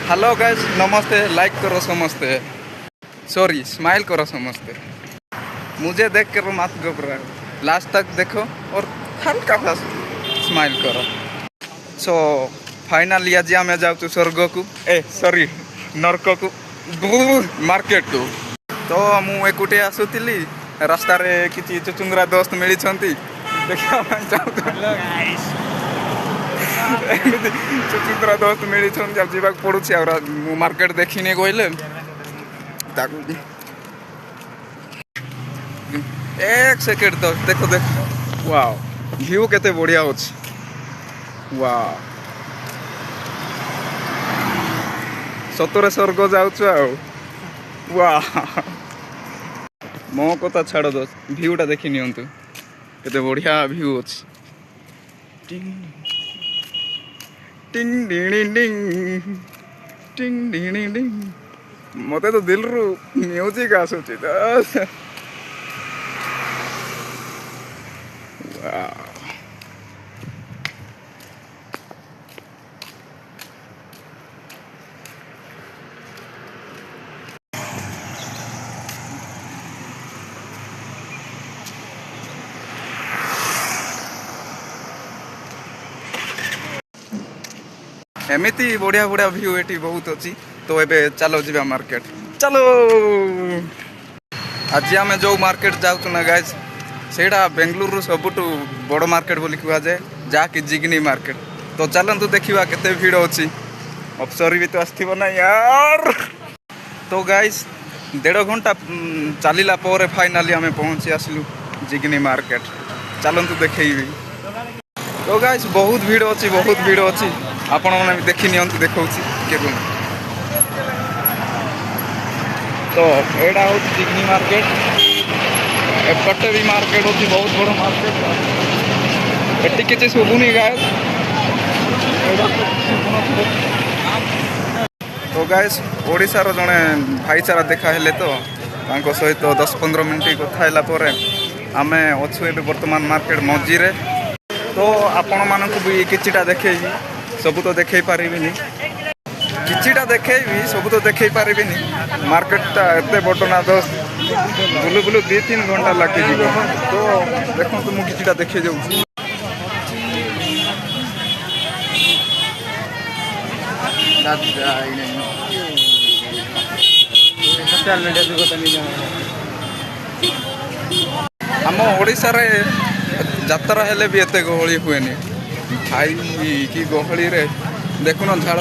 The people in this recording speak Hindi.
हेलो गाइस, नमस्ते। लाइक करो समझते, सॉरी स्माइल करो समझते। मुझे देख कर मत घबराओ, लास्ट तक देखो और हल्का सा स्माइल करो। सो फाइनली आज आम जाऊँ स्वर्ग को, सॉरी नरक को, मार्केट को। तो मु एकुटे आसुली रास्तार किसी चुचुंगरा दोस्त मिली देखा एमती चुचुंद्रा दोस्त मिली जावाक पड़ू मार्केट देखने कहले एक सेकेंड तो देखो देख वाओ व्यू केते बढ़िया अच्छे वाओ सतरे स्वर्ग जाऊँ वाह मो कथा छाड़ दोस्त व्यूटा देखी नियंतु केते बढ़िया व्यू अच्छे टिंग डिंग डिंग टिंग डिंग डिंग मते तो दिल रु म्यूजिक आसुची तो वाह एमती बढ़िया बढ़िया व्यू ये बहुत अच्छी। तो ये चलो जी मार्केट चलो। आज आम जो मार्केट जाऊँ ना गाइज सेटा बेंगलुरु सबुठ बड़ मार्केट बोली कह जाए जहाँकि जिग्नी मार्केट। तो चलतु देखा केते भीड़ अच्छी। अफसर भी तो आसथिबो ना यार। तो गाइज 1.5 घंटा चलला फाइनाली आम पहुँची आसलु जिग्नी मार्केट। चलतु देखेबी। तो गाइज बहुत भीड़ अच्छी, बहुत भीड़ अच्छी। आपण मैंने देखी नियंतु देखा के तो एटा हूँ जिग्नी मार्केट। एपटे भी मार्केट होती बहुत बड़ मार्केट। एटी किसी शुभुनी गाइस। तो गाइस ओडिशार जड़े भाईचारा देखा हेले तो सहित 10-15 मिनट कथा है आम अच्छु ए बर्तमान मार्केट मझी रे। तो आपण मानक भी किछिटा देखी सब तो देखे पारिनी किछिटा देखेबी सब तो देखे पारिनी। मार्केटटा एते बड़ ना दोस्त बुलू बुलू 2-3 घंटा लगे। तो देखो तुम किछिटा देखे जाऊँ आम ओडिशा रे यात्रा हेले भी एते गहली हुए भाई कि गहली रे देखुन झाड़